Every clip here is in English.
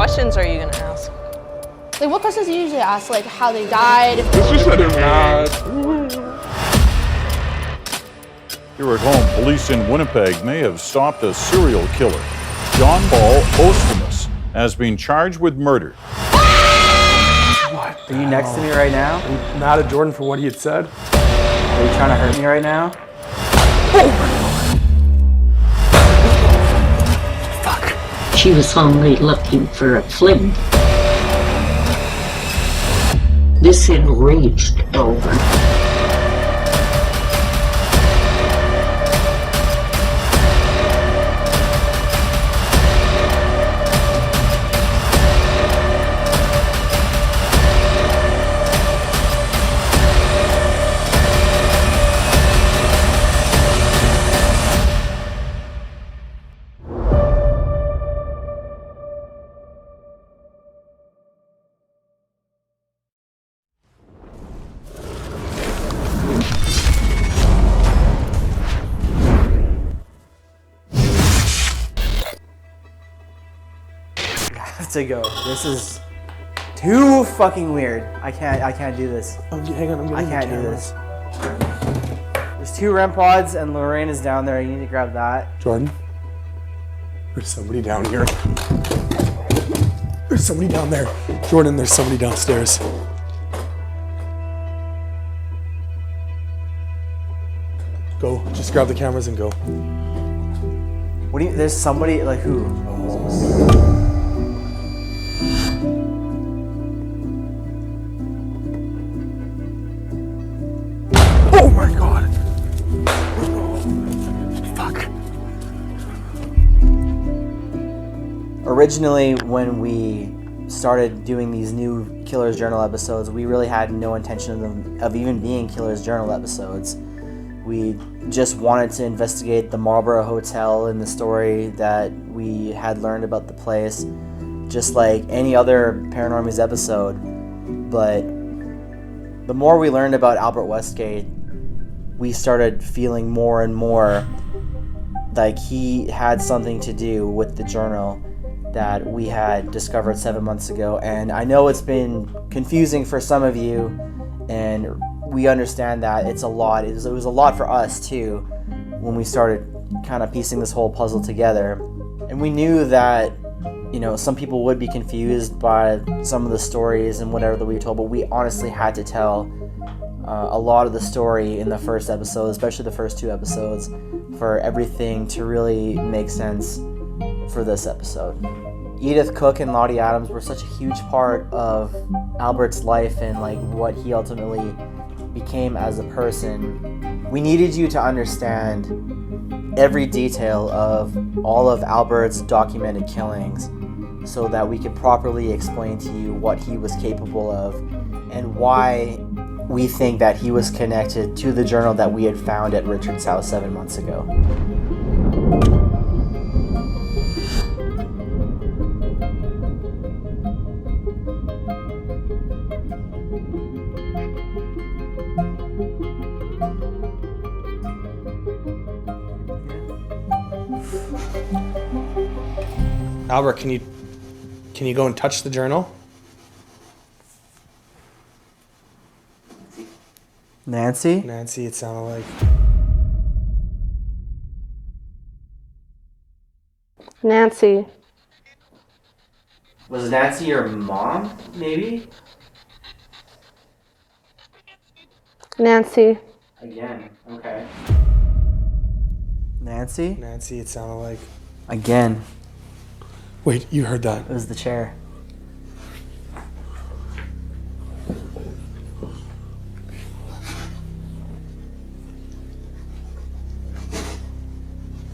questions are you gonna ask? Like, what questions do you usually ask? Like, how they died? This just said it mad. Here at home, police in Winnipeg may have stopped a serial killer. John Ball Ostermus has been charged with murder. What? Are you next to me right now? I'm mad at Jordan for what he had said. Are you trying to hurt me right now? Fuck. She was only looking for a fling. This enraged Over. To go. This is too fucking weird. I can't do this. Oh, hang on, I can't do this. There's 2 REM pods and Lorraine is down there. You need to grab that. Jordan, there's somebody down here. There's somebody down there. Jordan, there's somebody downstairs. Go, just grab the cameras and go. What do you, there's somebody, like who? Oh my god! Fuck. Originally, when we started doing these new Killer's Journal episodes, we really had no intention of even being Killer's Journal episodes. We just wanted to investigate the Marlborough Hotel and the story that we had learned about the place, just like any other Paranormies episode. But the more we learned about Albert Westgate, we started feeling more and more like he had something to do with the journal that we had discovered 7 months ago. And I know it's been confusing for some of you, and we understand that it's a lot. It was a lot for us too when we started kind of piecing this whole puzzle together. And we knew that, you know, some people would be confused by some of the stories and whatever that we told, but we honestly had to tell a lot of the story in the first episode, especially the first 2 episodes, for everything to really make sense for this episode. Edith Cooke and Lottie Adams were such a huge part of Albert's life and like what he ultimately became as a person. We needed you to understand every detail of all of Albert's documented killings so that we could properly explain to you what he was capable of and why we think that he was connected to the journal that we had found at Richard's house 7 months ago. Albert, can you go and touch the journal? Nancy? Nancy, it sounded like. Nancy. Was Nancy your mom, maybe? Nancy. Again, okay. Nancy? Nancy, it sounded like. Again. Wait, you heard that? It was the chair.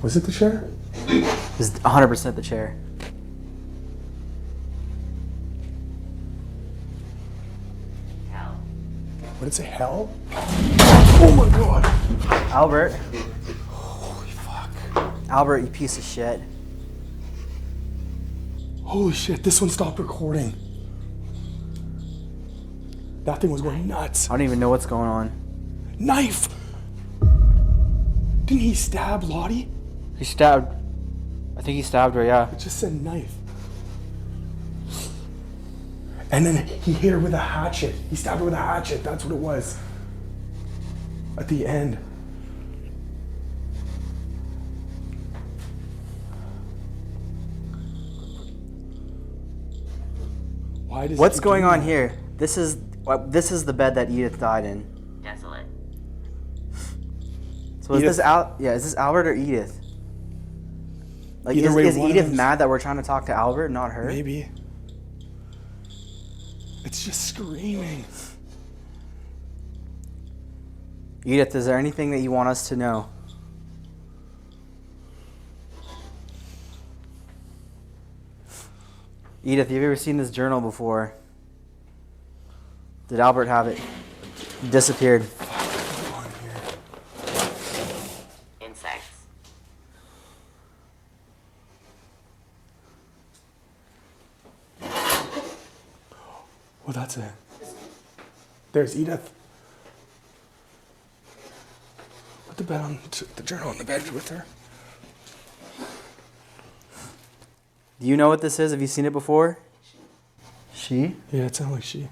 Was it the chair? It was 100% the chair. What did it say? Hell? Oh my god! Albert. Holy fuck. Albert, you piece of shit. Holy shit, this one stopped recording. That thing was going nuts. I don't even know what's going on. Knife! Didn't he stab Lottie? He stabbed. I think he stabbed her, yeah. It just said knife. And then he hit her with a hatchet. He stabbed her with a hatchet. That's what it was. At the end. Why does What's he going do on that? here? This is the bed that Edith died in. Desolate. So is Edith. is this Albert or Edith? Like, Either way, is one of Edith them's- mad that we're trying to talk to Albert, not her? Maybe. It's just screaming. Edith, is there anything that you want us to know? Edith, have you ever seen this journal before? Did Albert have it? It disappeared. Insects. Well, that's it. There's Edith. Put the bed on the journal on the bed with her. Do you know what this is? Have you seen it before? She? Yeah, it sounds like she.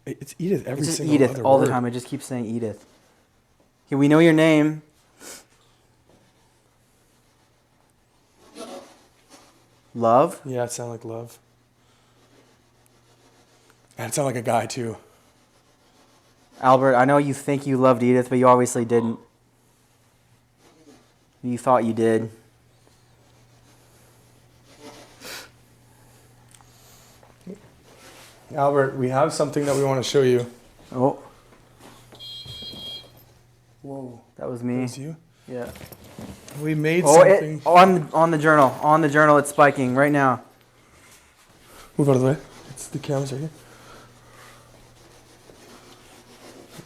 It's Edith every It's just single Edith other all the word. time. I just keep saying Edith. Okay, we know your name. Love? Yeah, it sounded like love. And it sounded like a guy too. Albert, I know you think you loved Edith, but you obviously didn't. You thought you did. Albert, we have something that we want to show you. Oh, Whoa. that was me. Is you? Yeah. We made Oh, something. on the journal. On the journal, it's spiking right now. Move out of the way. It's the camera's right here.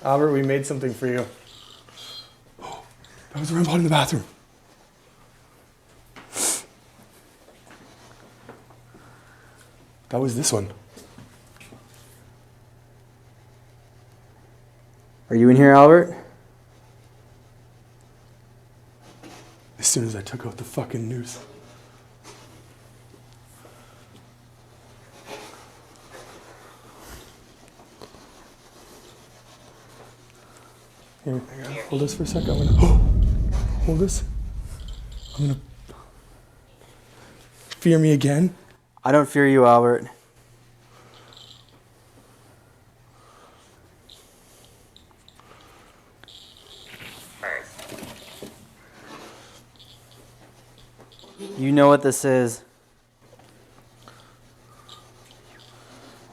Albert, we made something for you. That was a REM pod in the bathroom. That was this one. Are you in here, Albert? As soon as I took out the fucking noose. Here, I gotta hold this for a second. I'm gonna hold this. I'm gonna fear me again. I don't fear you, Albert. First. You know what this is.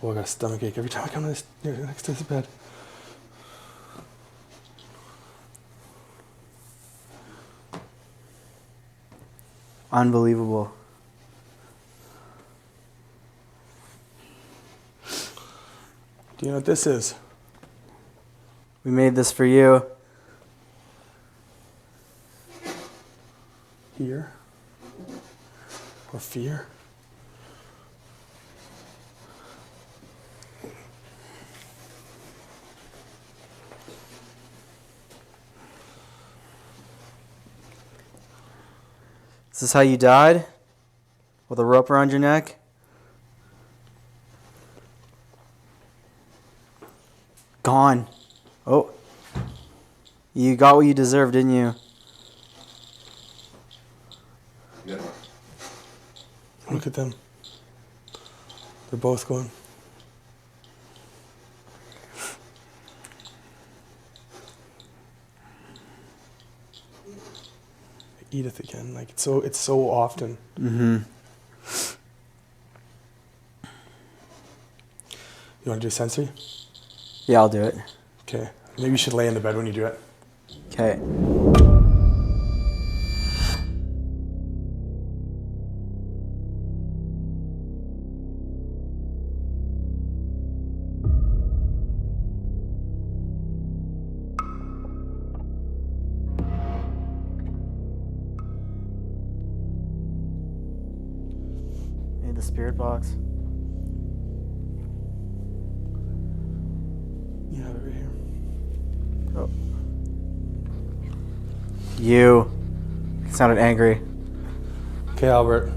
Oh, I got a stomach ache every time I come to this next to this bed. Unbelievable. Do you know what this is? We made this for you. Here? Or fear? Is this how you died? With a rope around your neck? Gone. Oh. You got what you deserved, didn't you? Look at them. They're both gone. Edith again. Like it's so often. Mm-hmm. You want to do sensory? Yeah, I'll do it. Okay. Maybe you should lay in the bed when you do it. Okay. Need the spirit box. You have it right here. Oh. You sounded angry. Okay, Albert.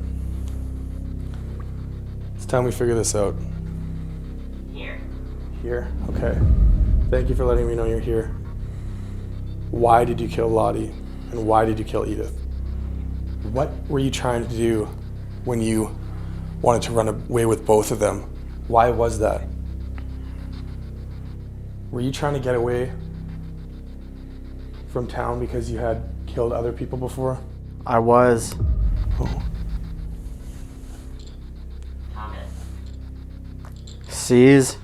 It's time we figure this out. Here. Here? Okay. Thank you for letting me know you're here. Why did you kill Lottie? And why did you kill Edith? What were you trying to do when you wanted to run away with both of them? Why was that? Were you trying to get away from town because you had killed other people before? I was. Oh. Thomas. Sees.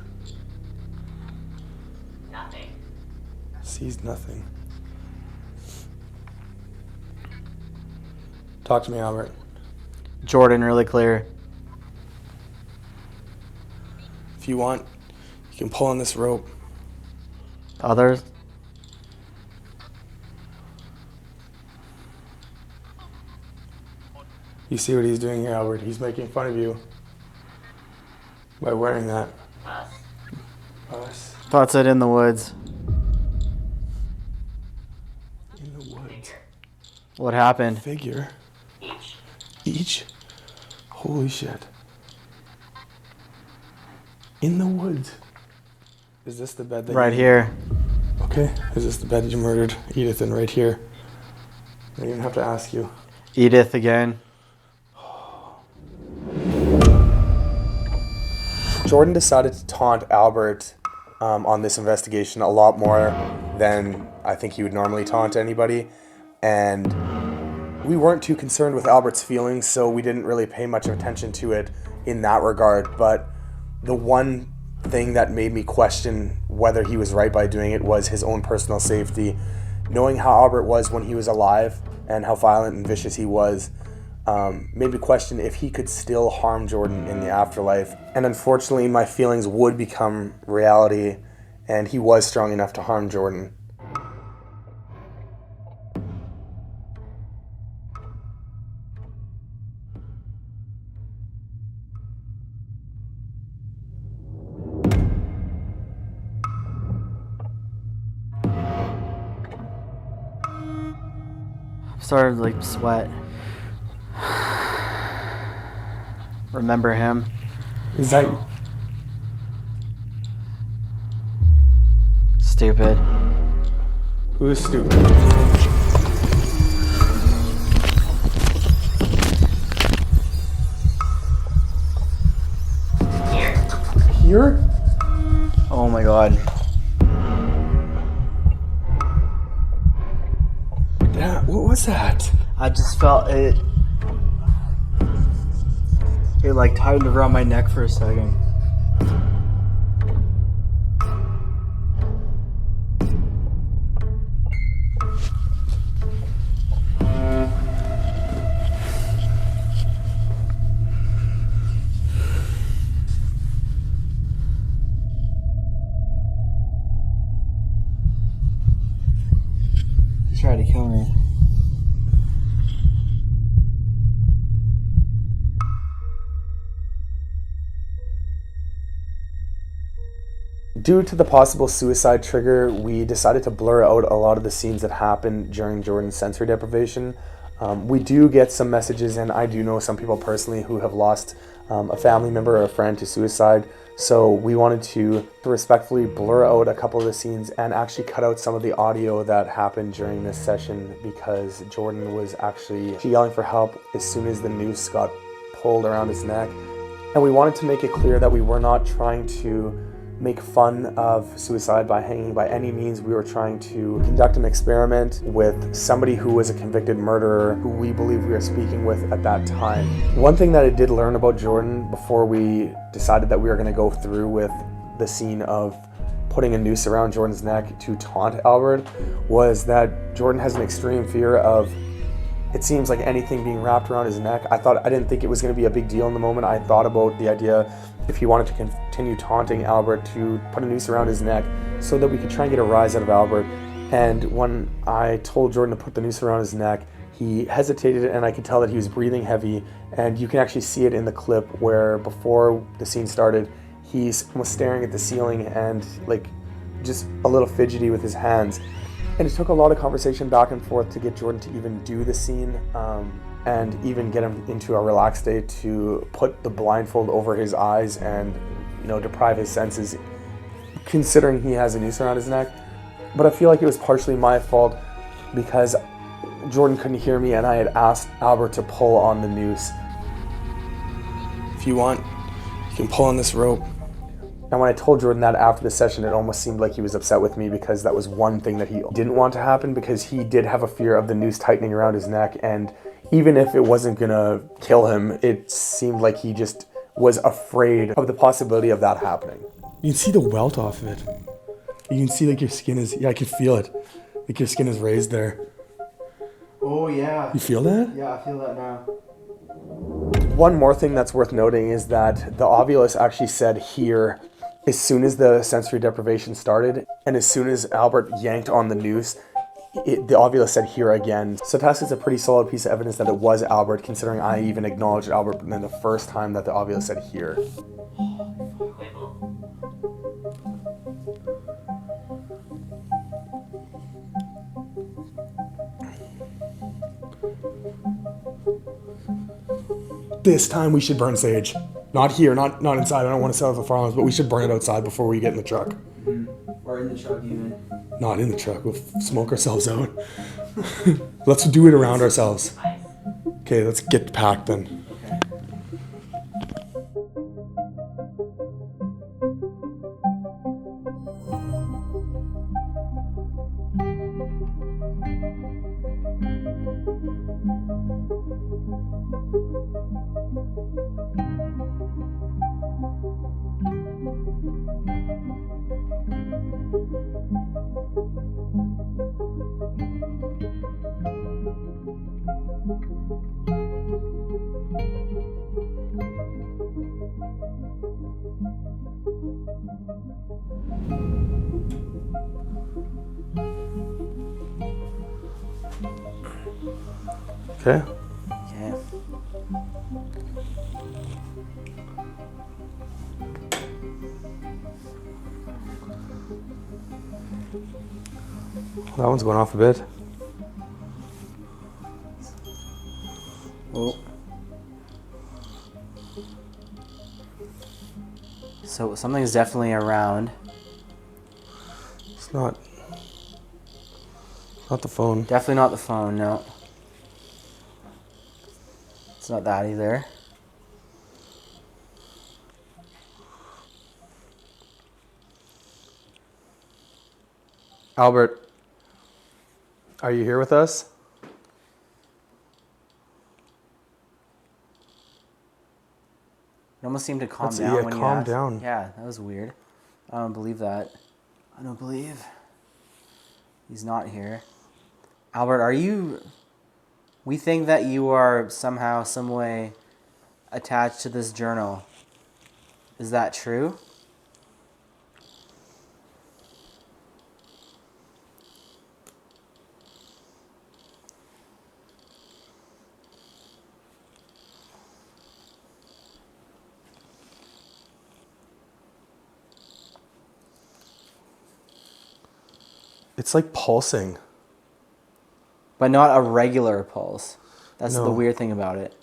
Nothing. Sees nothing. Talk to me, Albert. Jordan, really clear. If you want, you can pull on this rope. Others? You see what he's doing here, Albert? He's making fun of you by wearing that. Us. Us Thoughts it in the woods. in the woods. What happened? Figure. Each. Each? Holy shit. In the woods. Is this the bed that Right you... here. Okay. Is this the bed that you murdered Edith in right here? I don't even have to ask you. Edith again. Jordan decided to taunt Albert on this investigation a lot more than I think he would normally taunt anybody. And we weren't too concerned with Albert's feelings, so we didn't really pay much attention to it in that regard. But the one thing that made me question whether he was right by doing it was his own personal safety. Knowing how Albert was when he was alive and how violent and vicious he was, made me question if he could still harm Jordan in the afterlife. And unfortunately, my feelings would become reality, and he was strong enough to harm Jordan. Started to like sweat. Remember him? Is that... Stupid. Who is stupid? Here. Here? Oh my god. Yeah, what was that? I just felt it. It like tightened around my neck for a second. He tried to kill me. Due to the possible suicide trigger, we decided to blur out a lot of the scenes that happened during Jordan's sensory deprivation. We do get some messages, and I do know some people personally who have lost a family member or a friend to suicide. So we wanted to respectfully blur out a couple of the scenes and actually cut out some of the audio that happened during this session, because Jordan was actually yelling for help as soon as the noose got pulled around his neck. And we wanted to make it clear that we were not trying to make fun of suicide by hanging by any means. We were trying to conduct an experiment with somebody who was a convicted murderer who we believe we were speaking with at that time. One thing that I did learn about Jordan before we decided that we were going to go through with the scene of putting a noose around Jordan's neck to taunt Albert was that Jordan has an extreme fear of, it seems like, anything being wrapped around his neck. I didn't think it was going to be a big deal in the moment. I thought about the idea, if he wanted to continue taunting Albert, to put a noose around his neck so that we could try and get a rise out of Albert. And when I told Jordan to put the noose around his neck, he hesitated, and I could tell that he was breathing heavy. And you can actually see it in the clip where before the scene started, he's almost staring at the ceiling and like just a little fidgety with his hands. And it took a lot of conversation back and forth to get Jordan to even do the scene. and even get him into a relaxed state to put the blindfold over his eyes and, deprive his senses, considering he has a noose around his neck. But I feel like it was partially my fault because Jordan couldn't hear me and I had asked Albert to pull on the noose. If you want, you can pull on this rope. And when I told Jordan that after the session, it almost seemed like he was upset with me because that was one thing that he didn't want to happen, because he did have a fear of the noose tightening around his neck. And even if it wasn't gonna kill him, it seemed like he just was afraid of the possibility of that happening. You can see the welt off of it. You can see like your skin is, I can feel it. Like your skin is raised there. Oh yeah. You feel that? Yeah, I feel that now. One more thing that's worth noting is that the ovulus actually said here as soon as the sensory deprivation started, and as soon as Albert yanked on the noose, the ovulus said here again. So to us, it's a pretty solid piece of evidence that it was Albert, considering I even acknowledged Albert in the first time that the ovulus said here. Quibble. This time we should burn sage. Not here, not inside. I don't want to set off the fire alarms, but we should burn it outside before we get in the truck. Or in the truck even. Not in the truck. We'll smoke ourselves out. Let's do it around ourselves. Okay, let's get packed then. Okay. Okay. Okay. That one's going off a bit. Oh. So something's definitely around. It's not the phone. Definitely not the phone, no. It's not that either. Albert, are you here with us? It almost seemed to calm That's- down yeah, when you calm asked. down. Yeah, that was weird. I don't believe that. I don't believe he's not here. Albert, are you... We think that you are somehow, some way attached to this journal. Is that true? It's like pulsing. But not a regular pulse. That's No. the weird thing about it.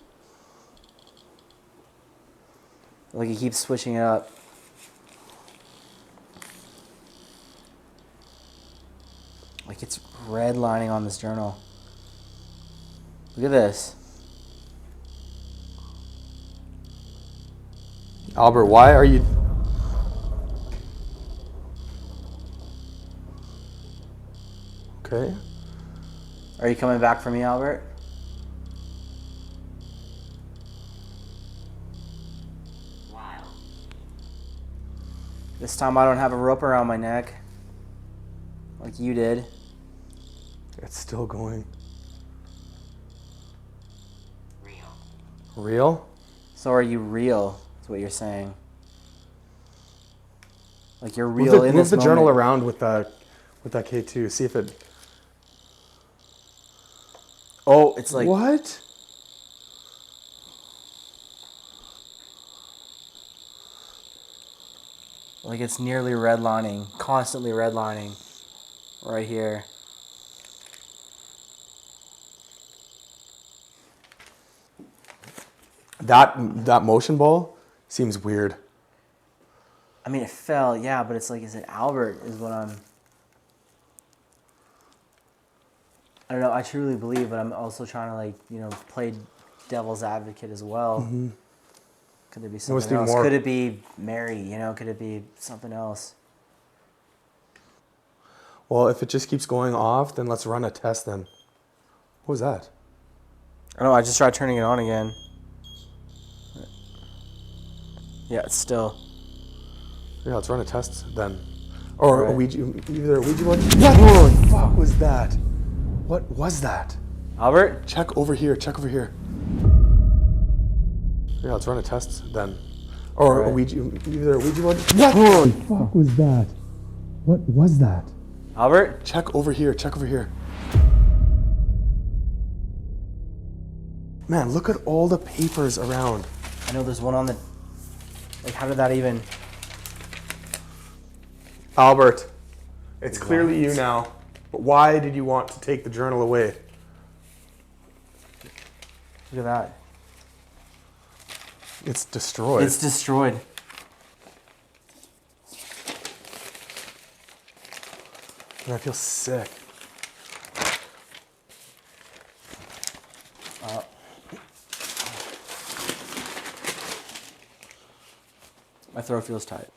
Like he keeps switching it up. Like it's redlining on this journal. Look at this. Albert, why are you... Okay. Are you coming back for me, Albert? Wild. This time I don't have a rope around my neck. Like you did. It's still going. Real. Real? So are you real? Is what you're saying. Like you're real in Move this the journal moment. around with that K2. See if it... Oh, it's like... What? Like it's nearly redlining. Constantly redlining. Right here. That motion ball seems weird. I mean, it fell, yeah, but it's like, is it Albert is what I'm... I don't know, I truly believe, but I'm also trying to, like, you know, play devil's advocate as well. Mm-hmm. Could there be must something be else? more. Could it be Mary, you know? Could it be something else? Well, if it just keeps going off, then let's run a test then. What was that? I don't know, I just tried turning it on again. Yeah, it's still... Yeah, let's run a test then. Or Right. a Ouija, either a Ouija board. What the fuck was that? What was that? Albert? Check over here. Check over here. Yeah, let's run a test then. Or a Right. Ouija, either a Ouija board. What the fuck was that? What was that? Albert? Check over here. Check over here. Man, look at all the papers around. I know there's one on the... Like, how did that even... Albert, it's clearly you now. But why did you want to take the journal away? Look at that. It's destroyed. It's destroyed. And I feel sick. My throat feels tight.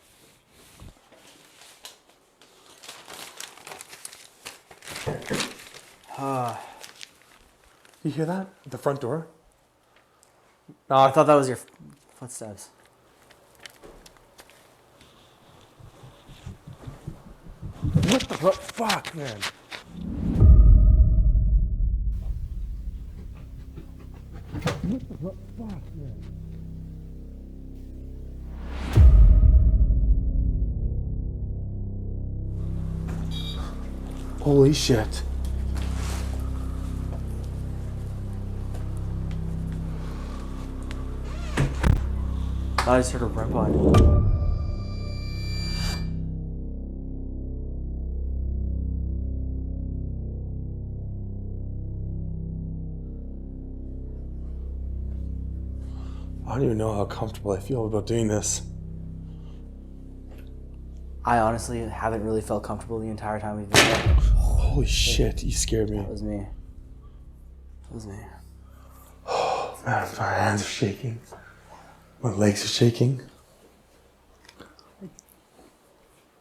You hear that? At the front door? I thought that was your footsteps. What the fuck, man? Holy shit. I just heard a rip on. I don't even know how comfortable I feel about doing this. I honestly haven't really felt comfortable the entire time we've been here. Holy shit, you scared me. That was me. That was me. Man, my hands are shaking. My legs are shaking.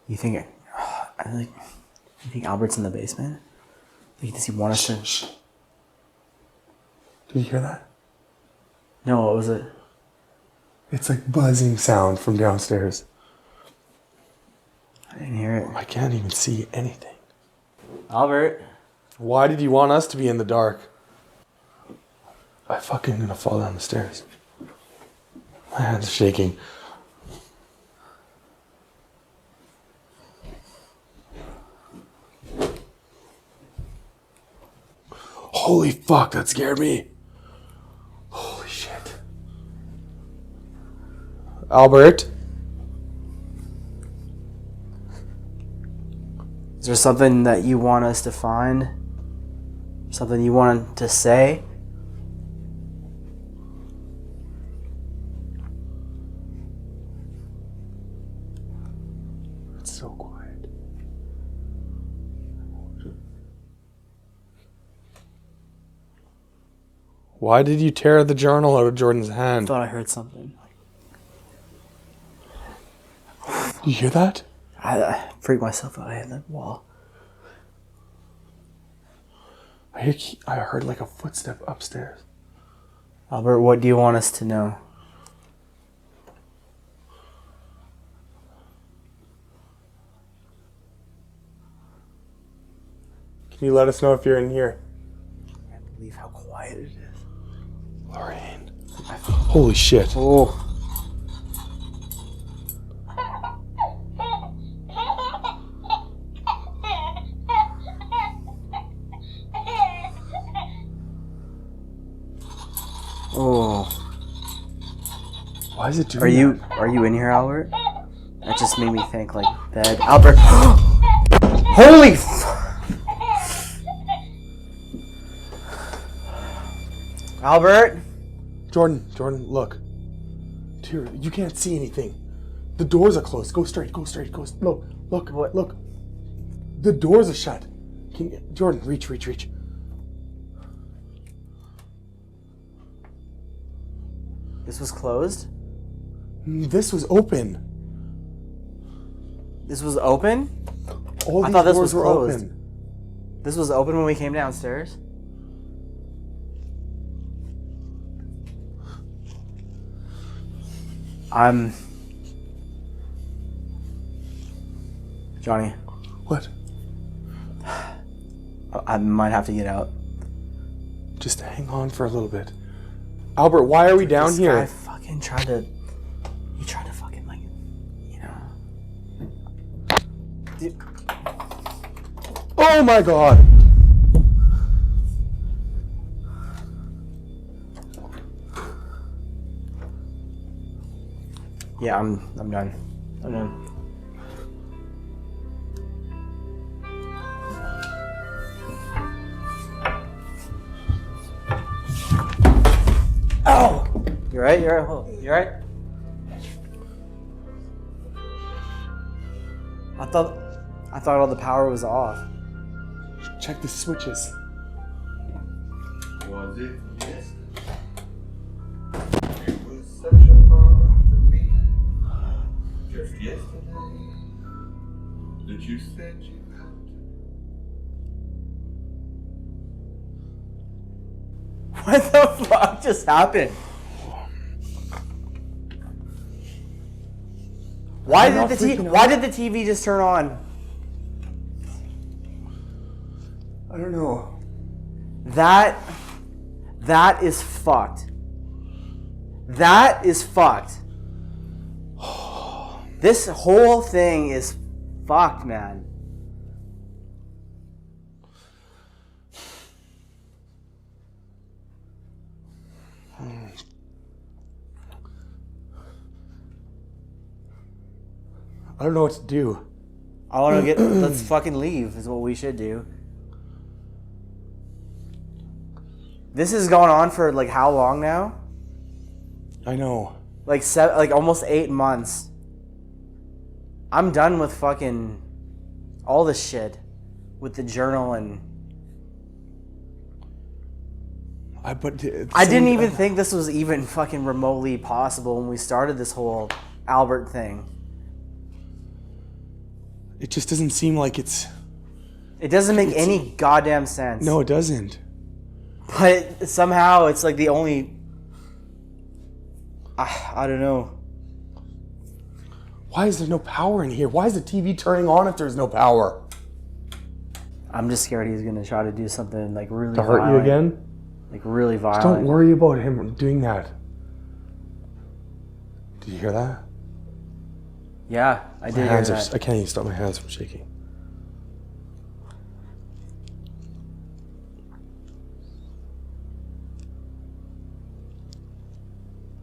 You think you think Albert's in the basement? Like, does he want us to? Shh. Did you hear that? No, what was it? It's like buzzing sound from downstairs. I didn't hear it. I can't even see anything. Albert. Why did you want us to be in the dark? I'm fucking gonna fall down the stairs. My hands are shaking. Holy fuck, that scared me. Holy shit. Albert? Is there something that you want us to find? Something you want to say? It's so quiet. Why did you tear the journal out of Jordan's I hand? thought I heard something. Do you hear that? I freaked myself out. I hit that wall. I heard like a footstep upstairs. Albert, what do you want us to know? Can you let us know if you're in here? I can't believe how quiet it is. Lorraine. Holy shit. Oh. Oh. Why is it doing Are you in here, Albert? That just made me think like bed. Albert. Holy Albert? Jordan, look. Dear, you can't see anything. The doors are closed. Go straight. Look. What? Look. The doors are shut. Jordan, reach. This was closed? This was open. This was open? All I these thought this doors was were closed. open. This was open when we came downstairs? Johnny, What? I might have to get out. Just hang on for a little bit. Albert, why are we down This here? guy fucking tried to... He tried to fucking, like, you know... Dude, Oh my god! yeah, I'm done. I'm done. Ow! You're right. You're right. I thought all the power was off. Check the switches. Was it yes? It was such a thought to me just yesterday that you said you had to. What the fuck just happened? Why not did freaking Why out. did the TV just turn on? I don't know. That is fucked. That is fucked. This whole thing is fucked, man. I don't know what to do. I want to get. Let's fucking leave. Is what we should do. This is going on for like how long now? I know. Like like almost 8 months. I'm done with fucking all this shit with the journal and. I didn't even think this was even fucking remotely possible when we started this whole Albert thing. It just doesn't seem like it's... It doesn't make any goddamn sense. No, it doesn't. But somehow it's like the only... I don't know. Why is there no power in here? Why is the TV turning on if there's no power? I'm just scared he's gonna try to do something like really To hurt you violent. again? Like really violent. Don't worry about him doing that. Did you hear that? Yeah, I did My hear hands that. I can't even stop my hands from shaking.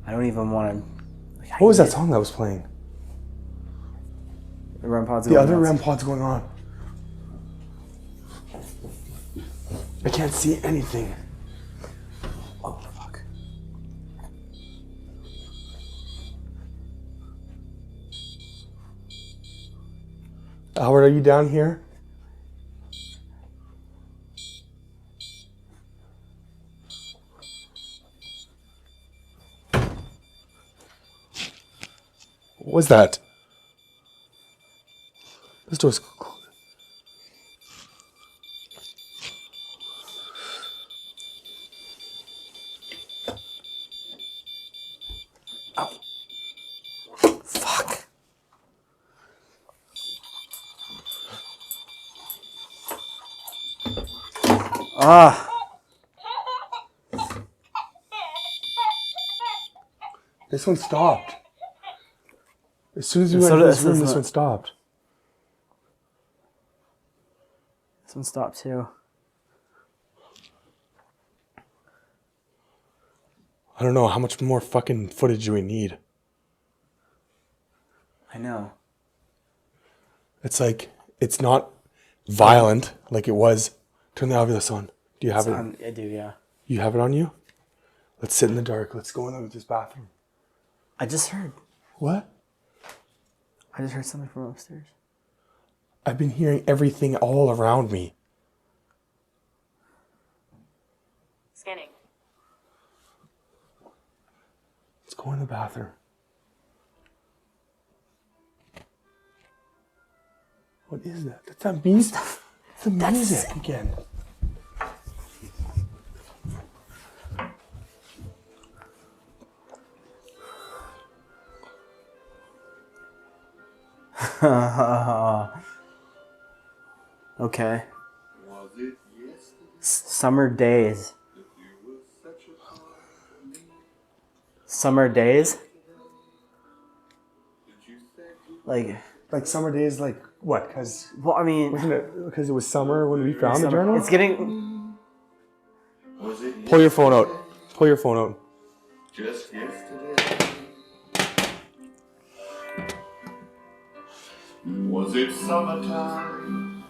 I don't even want to... What was that song that was playing? The REM pod's The going other nuts. REM pod's going on. I can't see anything. Oh, fuck. Albert, are you down here? What was that? This door's closed. Fuck. Ah. This one stopped. As soon as we So went into this this room, is this not- one stopped. This one stopped too. I don't know, how much more fucking footage do we need? I know. It's like, it's not violent like it was. Turn the obvious on. Do you have it? I do, yeah. You have it on you? Let's sit in the dark. Let's go in this bathroom. I just heard What? something from upstairs. I've been hearing everything all around me. Scanning. Let's go in the bathroom. What is that? That's that music. It's the music again. Okay. Was it yesterday Summer days. that you were such a part of me? Summer days? That you said you Like summer days, like what? Because Well, I mean, wasn't it because it was summer when we found the journal? it's getting. was it Pull your phone out. Pull your phone out. just yesterday? Was it summertime?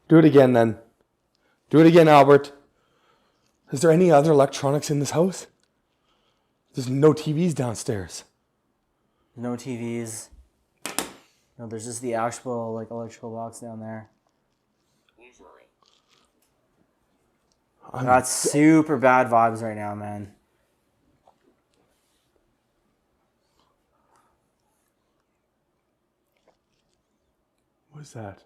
Do it again, then. Do it again, Albert. Is there any other electronics in this house? There's no TVs downstairs. No TVs. No, there's just the actual like electrical box down there. Usually. I got super bad vibes right now, man. What is that?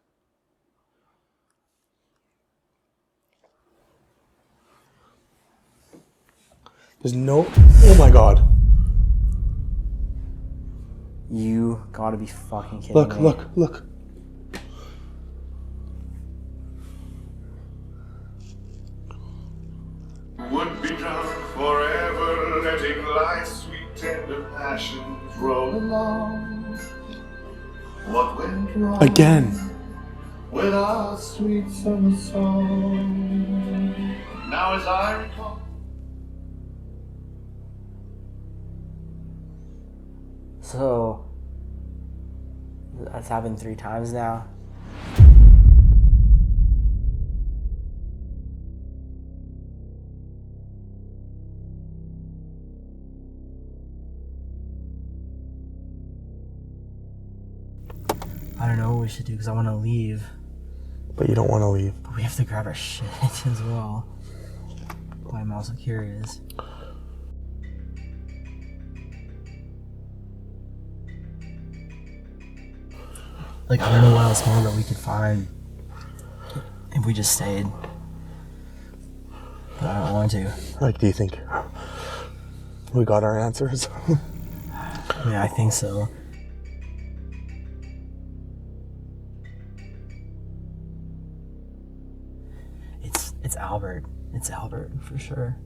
There's no. Oh my god. You gotta be fucking kidding Look, me. look. Would be drunk forever, letting life's sweet tender passions roll along. What went wrong? Again. With our sweet summer song. Now as I recall. So that's happened 3 times now. I don't know what we should do because I want to leave, But you don't want to leave. but we have to grab our shit as well. But I'm also curious. Like, I don't know what else more that we could find if we just stayed. But I don't want to. Like, do you think we got our answers? Yeah, I think so. It's Albert. It's Albert for sure.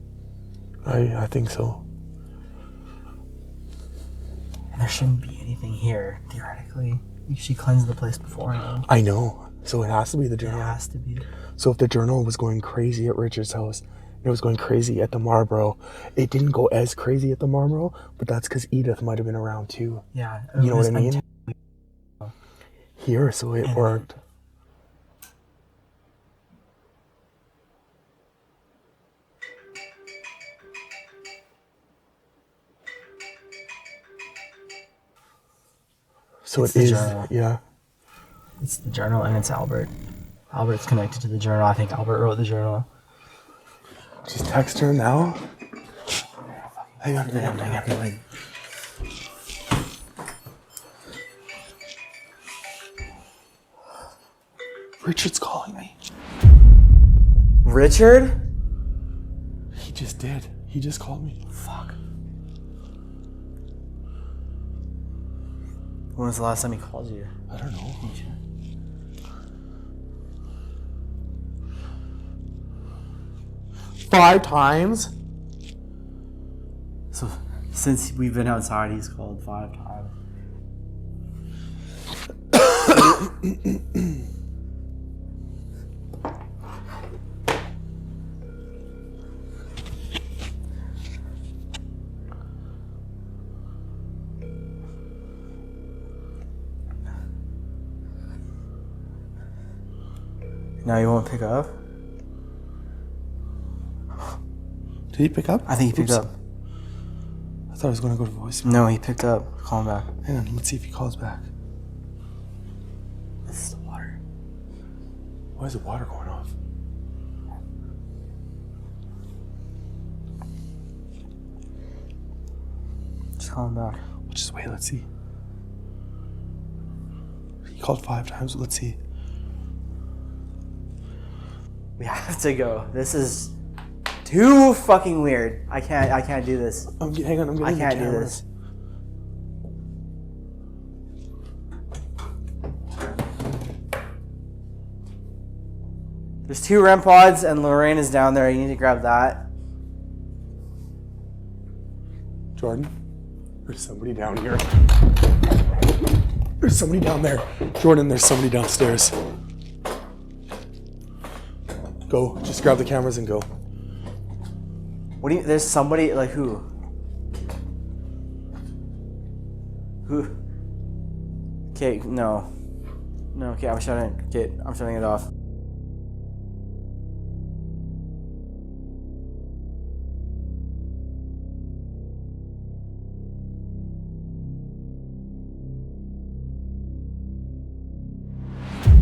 I think so. And there shouldn't be anything here, theoretically. She cleansed the place beforehand. I know. So it has to be the It journal. has to be. So if the journal was going crazy at Richard's house, and it was going crazy at the Marlborough, it didn't go as crazy at the Marlborough, but that's because Edith might have been around too. Yeah. You know what I mean? until- Here, so it worked. So It's it the is, journal. yeah. It's the journal and it's Albert. Albert's connected to the journal. I think Albert wrote the journal. Just text her now. Hang on. Wait. Richard's calling me. Richard? He just did. He just called me. Fuck. When was the last time he called you? I don't know. 5 times? So, since we've been outside, he's called 5 times. Now you won't pick up? Did he pick up? I think he picked up. I thought I was going to go to voicemail. No, he picked up. Call him back. Hang on, let's see if he calls back. This is the water. Why is the water going off? Just call him back. We'll just wait, let's see. He called 5 times, let's see. We have to go. This is too fucking weird. I can't do this. Hang on, I'm I getting can't the do cameras. this. There's 2 REM pods and Lorraine is down there. You need to grab that. Jordan, there's somebody down here. There's somebody down there. Jordan, there's somebody downstairs. Go, just grab the cameras and go. What do you? There's somebody like who? Who? Okay, no. Okay, I'm shutting it off.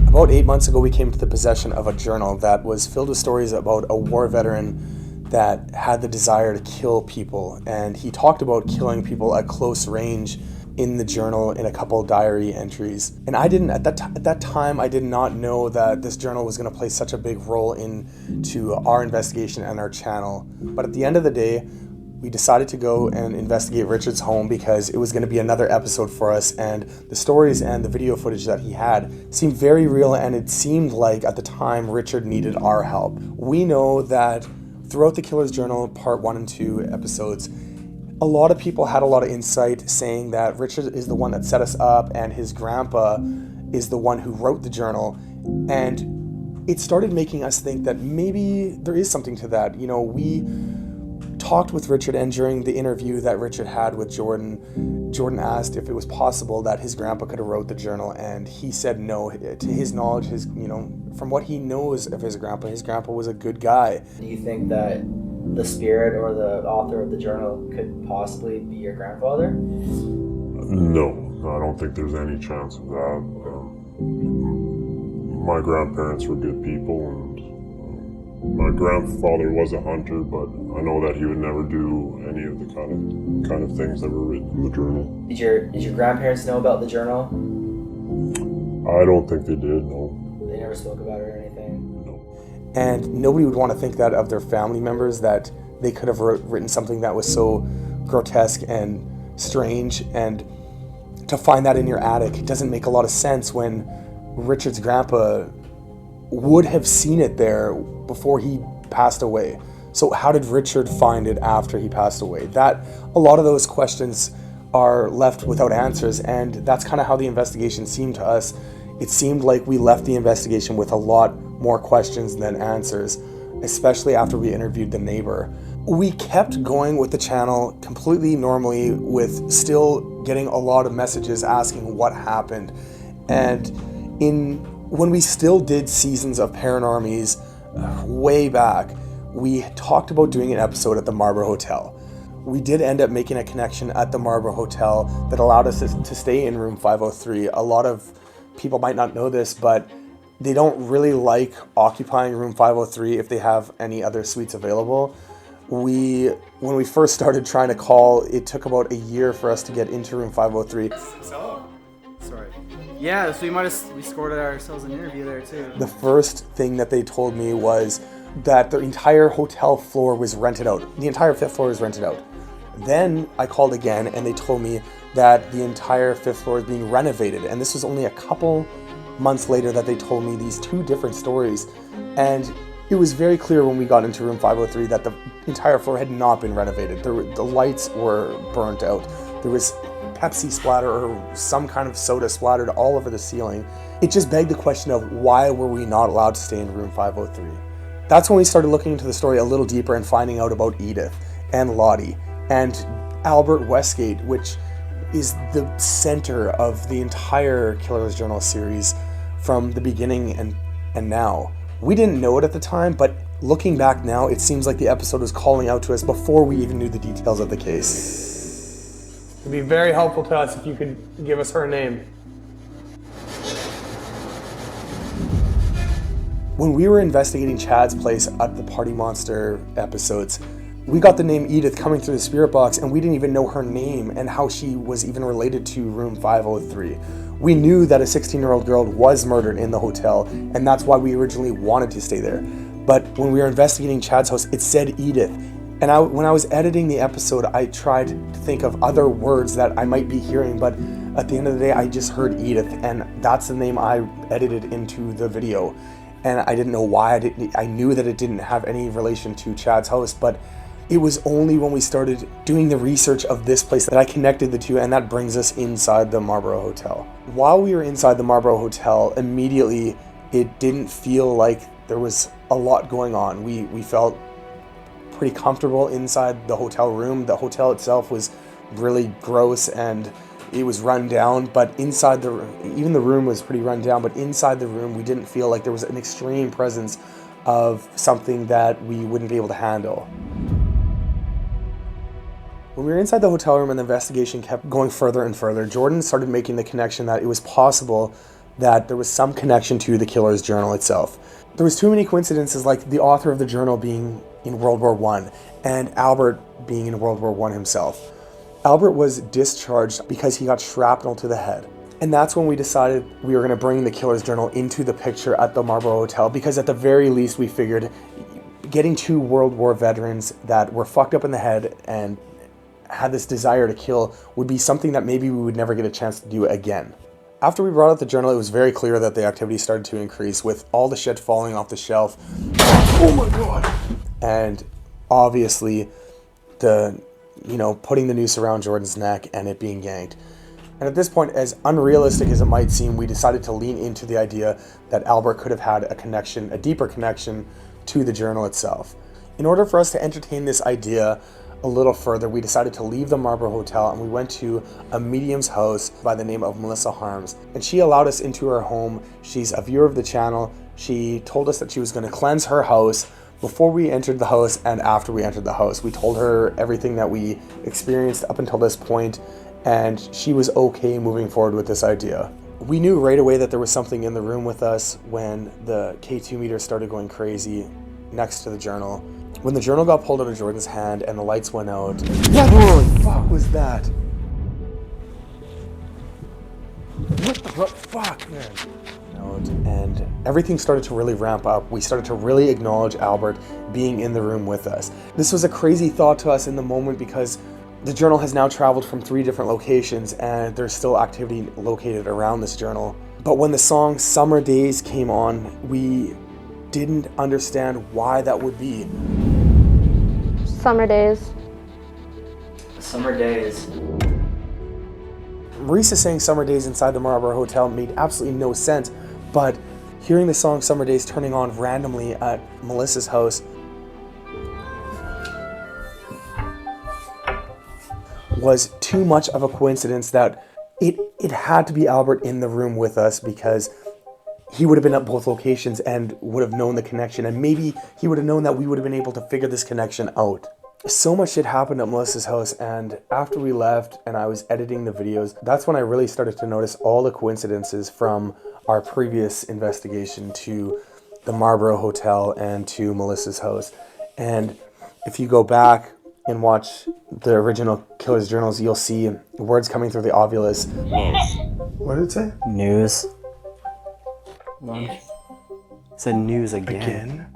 About 8 months ago, we came to the possession of a journal that was filled with stories about a war veteran that had the desire to kill people. And he talked about killing people at close range in the journal in a couple diary entries. And I didn't, at that time, I did not know that this journal was going to play such a big role into our investigation and our channel. But at the end of the day, we decided to go and investigate Richard's home because it was going to be another episode for us, and the stories and the video footage that he had seemed very real, and it seemed like at the time Richard needed our help. We know that throughout the Killer's Journal Part 1 and 2 episodes, a lot of people had a lot of insight saying that Richard is the one that set us up and his grandpa is the one who wrote the journal, and it started making us think that maybe there is something to that. You know, we talked with Richard, and during the interview that Richard had with Jordan, Jordan asked if it was possible that his grandpa could have wrote the journal, and he said no. To his knowledge, from what he knows of his grandpa was a good guy. Do you think that the spirit or the author of the journal could possibly be your grandfather? No, I don't think there's any chance of that. My grandparents were good people, and my grandfather was a hunter, but I know that he would never do any of the kind of things that were written in the journal. Did your grandparents know about the journal? I don't think they did, no. They never spoke about it or anything? No. And nobody would want to think that of their family members, that they could have written something that was so grotesque and strange, and to find that in your attic doesn't make a lot of sense when Richard's grandpa would have seen it there before he passed away. So how did Richard find it after he passed away? That a lot of those questions are left without answers, and that's kind of how the investigation seemed to us. It seemed like we left the investigation with a lot more questions than answers, especially after we interviewed the neighbor. We kept going with the channel completely normally, with still getting a lot of messages asking what happened. And when we still did seasons of Paranormies way back, we talked about doing an episode at the Marlborough Hotel. We did end up making a connection at the Marlborough Hotel that allowed us to stay in room 503. A lot of people might not know this, but they don't really like occupying room 503 if they have any other suites available. When we first started trying to call, it took about a year for us to get into room 503. Sorry. Yeah, so we scored ourselves an interview there too. The first thing that they told me was that the entire hotel floor was rented out. The entire 5th floor was rented out. Then I called again and they told me that the entire 5th floor is being renovated. And this was only a couple months later that they told me these 2 different stories. And it was very clear when we got into room 503 that the entire floor had not been renovated. The lights were burnt out. There was Pepsi splatter or some kind of soda splattered all over the ceiling. It just begged the question of why were we not allowed to stay in room 503? That's when we started looking into the story a little deeper and finding out about Edith and Lottie and Albert Westgate, which is the center of the entire Killer's Journal series from the beginning and now. We didn't know it at the time, but looking back now, it seems like the episode was calling out to us before we even knew the details of the case. It'd be very helpful to us if you could give us her name. When we were investigating Chad's place at the Party Monster episodes, we got the name Edith coming through the spirit box, and we didn't even know her name and how she was even related to room 503. We knew that a 16-year-old girl was murdered in the hotel, and that's why we originally wanted to stay there. But when we were investigating Chad's house, it said Edith. And when I was editing the episode, I tried to think of other words that I might be hearing, but at the end of the day, I just heard Edith, and that's the name I edited into the video. And I didn't know why. I knew that it didn't have any relation to Chad's house, but it was only when we started doing the research of this place that I connected the two, and that brings us inside the Marlborough Hotel. While we were inside the Marlborough Hotel, immediately it didn't feel like there was a lot going on. We felt pretty comfortable inside the hotel room. The hotel itself was really gross and it was run down, but inside even the room was pretty run down, but inside the room we didn't feel like there was an extreme presence of something that we wouldn't be able to handle. When we were inside the hotel room and the investigation kept going further and further, Jordan started making the connection that it was possible that there was some connection to the killer's journal itself. There was too many coincidences, like the author of the journal being in World War I and Albert being in World War I himself. Albert was discharged because he got shrapnel to the head. And that's when we decided we were going to bring the killer's journal into the picture at the Marlborough Hotel, because at the very least we figured getting two World War veterans that were fucked up in the head and had this desire to kill would be something that maybe we would never get a chance to do again. After we brought out the journal, it was very clear that the activity started to increase, with all the shit falling off the shelf. Oh my god! And obviously putting the noose around Jordan's neck and it being yanked. And at this point, as unrealistic as it might seem, we decided to lean into the idea that Albert could have had a deeper connection to the journal itself. In order for us to entertain this idea a little further, we decided to leave the Marlborough Hotel and we went to a medium's house by the name of Melissa Harms. And she allowed us into her home. She's a viewer of the channel. She told us that she was going to cleanse her house before we entered the house and after we entered the house. We told her everything that we experienced up until this point, and she was okay moving forward with this idea. We knew right away that there was something in the room with us when the K2 meter started going crazy next to the journal. When the journal got pulled out of Jordan's hand and the lights went out, what the fuck was that? What the fuck, man? And everything started to really ramp up. We started to really acknowledge Albert being in the room with us. This was a crazy thought to us in the moment, because the journal has now traveled from 3 different locations and there's still activity located around this journal. But when the song Summer Days came on, we didn't understand why that would be. Summer days. Summer days. Marisa saying Summer Days inside the Marlborough Hotel made absolutely no sense, but hearing the song Summer Days turning on randomly at Melissa's house was too much of a coincidence that it had to be Albert in the room with us, because he would have been at both locations and would have known the connection, and maybe he would have known that we would have been able to figure this connection out. So much shit happened at Melissa's house, and after we left and I was editing the videos, that's when I really started to notice all the coincidences from our previous investigation to the Marlborough Hotel and to Melissa's house. And if you go back and watch the original Killer's Journals, you'll see words coming through the ovulus. What did it say? News. It said news again.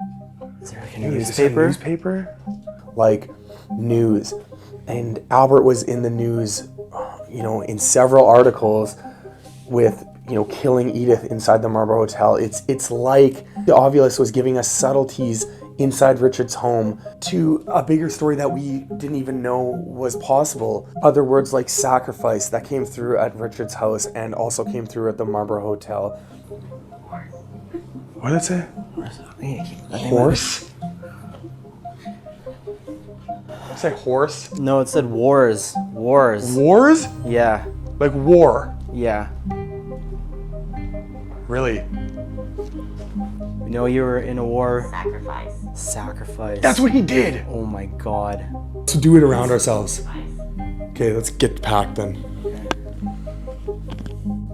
Is there like a newspaper? Newspaper? Like news. And Albert was in the news, in several articles with, killing Edith inside the Marlborough Hotel. It's like the ovulus was giving us subtleties inside Richard's home to a bigger story that we didn't even know was possible. Other words like sacrifice that came through at Richard's house and also came through at the Marlborough Hotel. What did it say? Horse? Did it say horse? No, it said wars. Wars. Wars? Yeah. Like war? Yeah. Really? know you were in a war. Sacrifice. Sacrifice. That's what he did. Oh my god. So do it around ourselves. Okay, let's get packed then.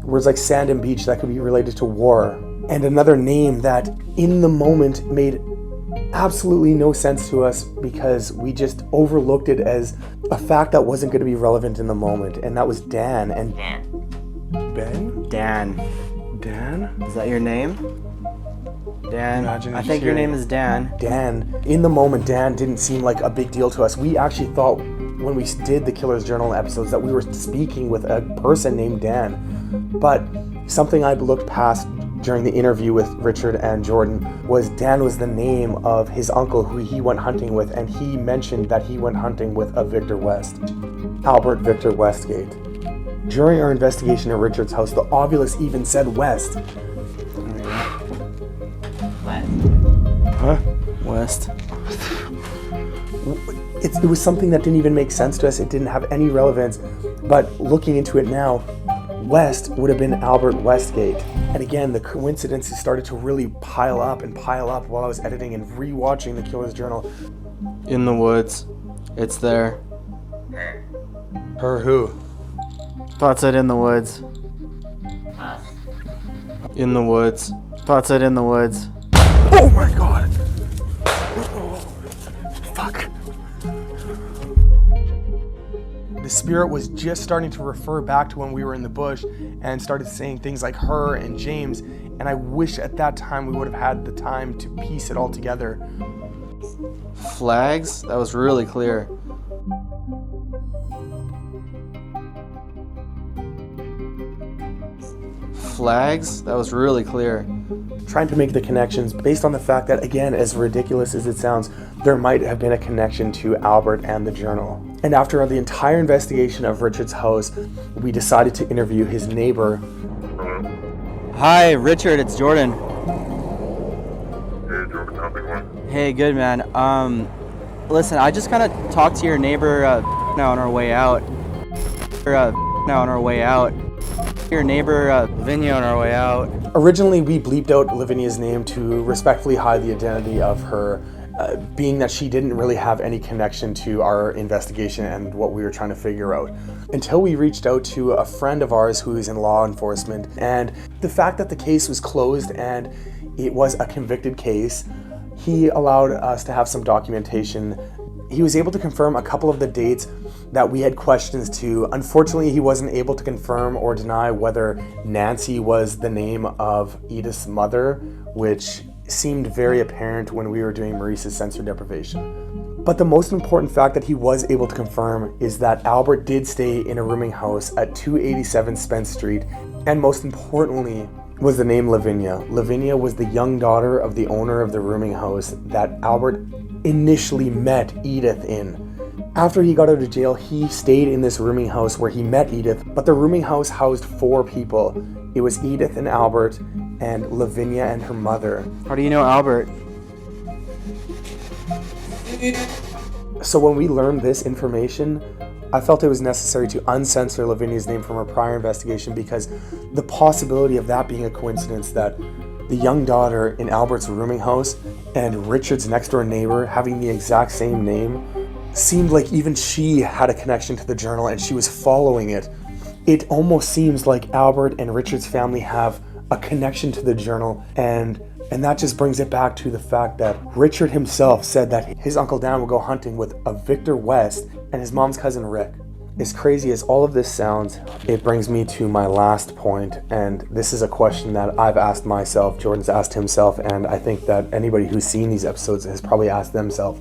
Words like sand and beach, that could be related to war. And another name that in the moment made absolutely no sense to us because we just overlooked it as a fact that wasn't going to be relevant in the moment. And that was Dan. And Dan. Ben? Dan. Dan? Is that your name? Dan. Imagine I if think your you're- name is Dan. Dan. In the moment, Dan didn't seem like a big deal to us. We actually thought when we did the Killer's Journal episodes that we were speaking with a person named Dan. But something I looked past during the interview with Richard and Jordan was Dan was the name of his uncle who he went hunting with, and he mentioned that he went hunting with a Victor West, Albert Victor Westgate. During our investigation at Richard's house, the Ovilus even said West. West. Huh? West. It was something that didn't even make sense to us. It didn't have any relevance. But looking into it now, West would have been Albert Westgate. And again, the coincidences started to really pile up while I was editing and rewatching the Killer's Journal. In the woods. It's there. Her. Her who? Thought said in the woods. Us. In the woods. Thought said in the woods. Oh my god! Oh, fuck. The spirit was just starting to refer back to when we were in the bush and started saying things like her and James, and I wish at that time we would have had the time to piece it all together. Flags? That was really clear. Flags? That was really clear. Trying to make the connections based on the fact that, again, as ridiculous as it sounds, there might have been a connection to Albert and the journal. And after the entire investigation of Richard's house, we decided to interview his neighbor. Hi, Richard, it's Jordan. Hey, Jordan, how's it going? Hey, good man. Listen, I just kind of talked to your neighbor now on our way out. Your neighbor Lavinia on our way out. Originally, we bleeped out Lavinia's name to respectfully hide the identity of her, being that she didn't really have any connection to our investigation and what we were trying to figure out. Until we reached out to a friend of ours who is in law enforcement, and the fact that the case was closed and it was a convicted case, he allowed us to have some documentation. He was able to confirm a couple of the dates that we had questions to. Unfortunately, he wasn't able to confirm or deny whether Nancy was the name of Edith's mother, which seemed very apparent when we were doing Maurice's sensory deprivation. But the most important fact that he was able to confirm is that Albert did stay in a rooming house at 287 Spence Street, and most importantly was the name Lavinia. Lavinia was the young daughter of the owner of the rooming house that Albert initially met Edith in. After he got out of jail, he stayed in this rooming house where he met Edith, but the rooming house housed 4 people. It was Edith and Albert and Lavinia and her mother. How do you know Albert? So when we learned this information, I felt it was necessary to uncensor Lavinia's name from her prior investigation because the possibility of that being a coincidence, that the young daughter in Albert's rooming house and Richard's next door neighbor having the exact same name, seemed like even she had a connection to the journal and she was following it. It almost seems like Albert and Richard's family have a connection to the journal, and that just brings it back to the fact that Richard himself said that his Uncle Dan would go hunting with a Victor West and his mom's cousin Rick. As crazy as all of this sounds, it brings me to my last point, and this is a question that I've asked myself, Jordan's asked himself, and I think that anybody who's seen these episodes has probably asked themselves.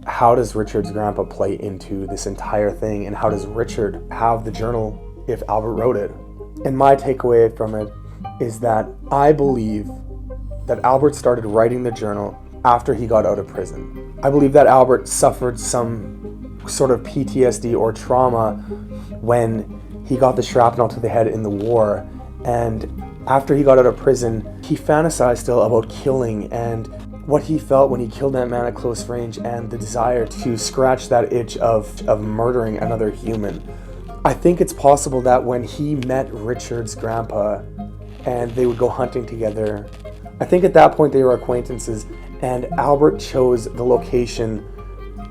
How does Richard's grandpa play into this entire thing, and how does Richard have the journal if Albert wrote it? And my takeaway from it is that I believe that Albert started writing the journal after he got out of prison. I believe that Albert suffered some sort of PTSD or trauma when he got the shrapnel to the head in the war, and after he got out of prison, he fantasized still about killing and what he felt when he killed that man at close range and the desire to scratch that itch of murdering another human. I think it's possible that when he met Richard's grandpa and they would go hunting together, I think at that point they were acquaintances, and Albert chose the location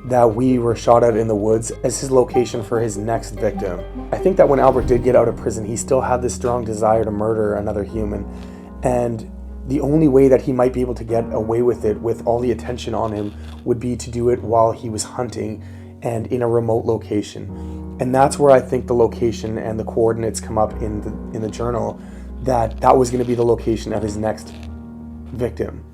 that we were shot at in the woods as his location for his next victim. I think that when Albert did get out of prison, he still had this strong desire to murder another human, and the only way that he might be able to get away with it with all the attention on him would be to do it while he was hunting and in a remote location. And that's where I think the location and the coordinates come up in the journal, that was going to be the location of his next victim.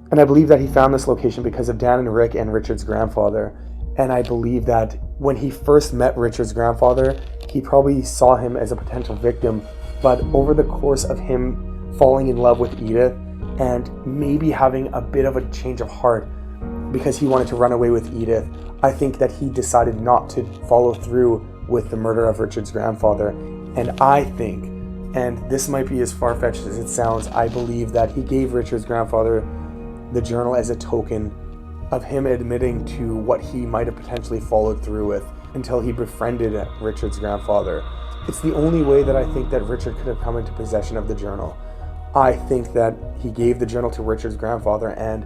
And I believe that he found this location because of Dan and Rick and Richard's grandfather. And I believe that when he first met Richard's grandfather, he probably saw him as a potential victim, but over the course of him falling in love with Edith and maybe having a bit of a change of heart because he wanted to run away with Edith, I think that he decided not to follow through with the murder of Richard's grandfather. And I think, and this might be as far-fetched as it sounds, I believe that he gave Richard's grandfather the journal as a token of him admitting to what he might have potentially followed through with until he befriended Richard's grandfather. It's the only way that I think that Richard could have come into possession of the journal. I think that he gave the journal to Richard's grandfather, and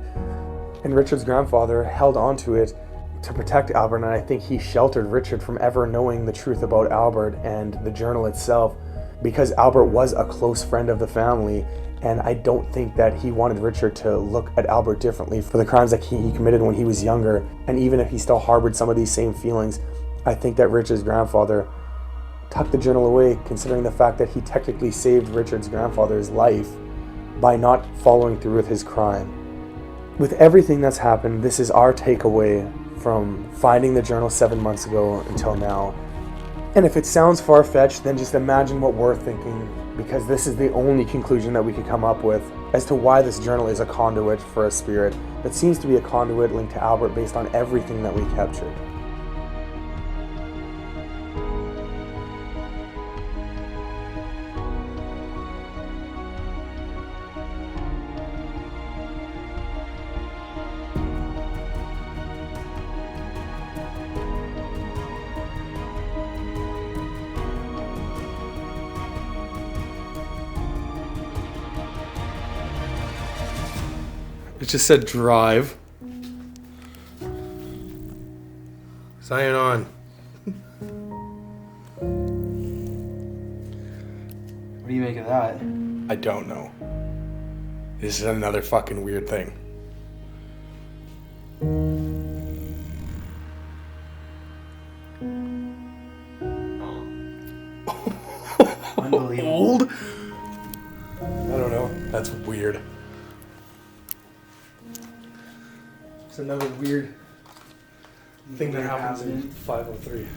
Richard's grandfather held on to it to protect Albert, and I think he sheltered Richard from ever knowing the truth about Albert and the journal itself, because Albert was a close friend of the family, and I don't think that he wanted Richard to look at Albert differently for the crimes that he committed when he was younger. And even if he still harbored some of these same feelings, I think that Richard's grandfather tucked the journal away, considering the fact that he technically saved Richard's grandfather's life by not following through with his crime. With everything that's happened, this is our takeaway from finding the journal 7 months ago until now. And if it sounds far-fetched, then just imagine what we're thinking, because this is the only conclusion that we could come up with as to why this journal is a conduit for a spirit that seems to be a conduit linked to Albert based on everything that we captured. It just said drive. Sign on. What do you make of that? I don't know. This is another fucking weird thing. Unbelievable. Old? I don't know. That's weird. It's another weird thing that happens in 503.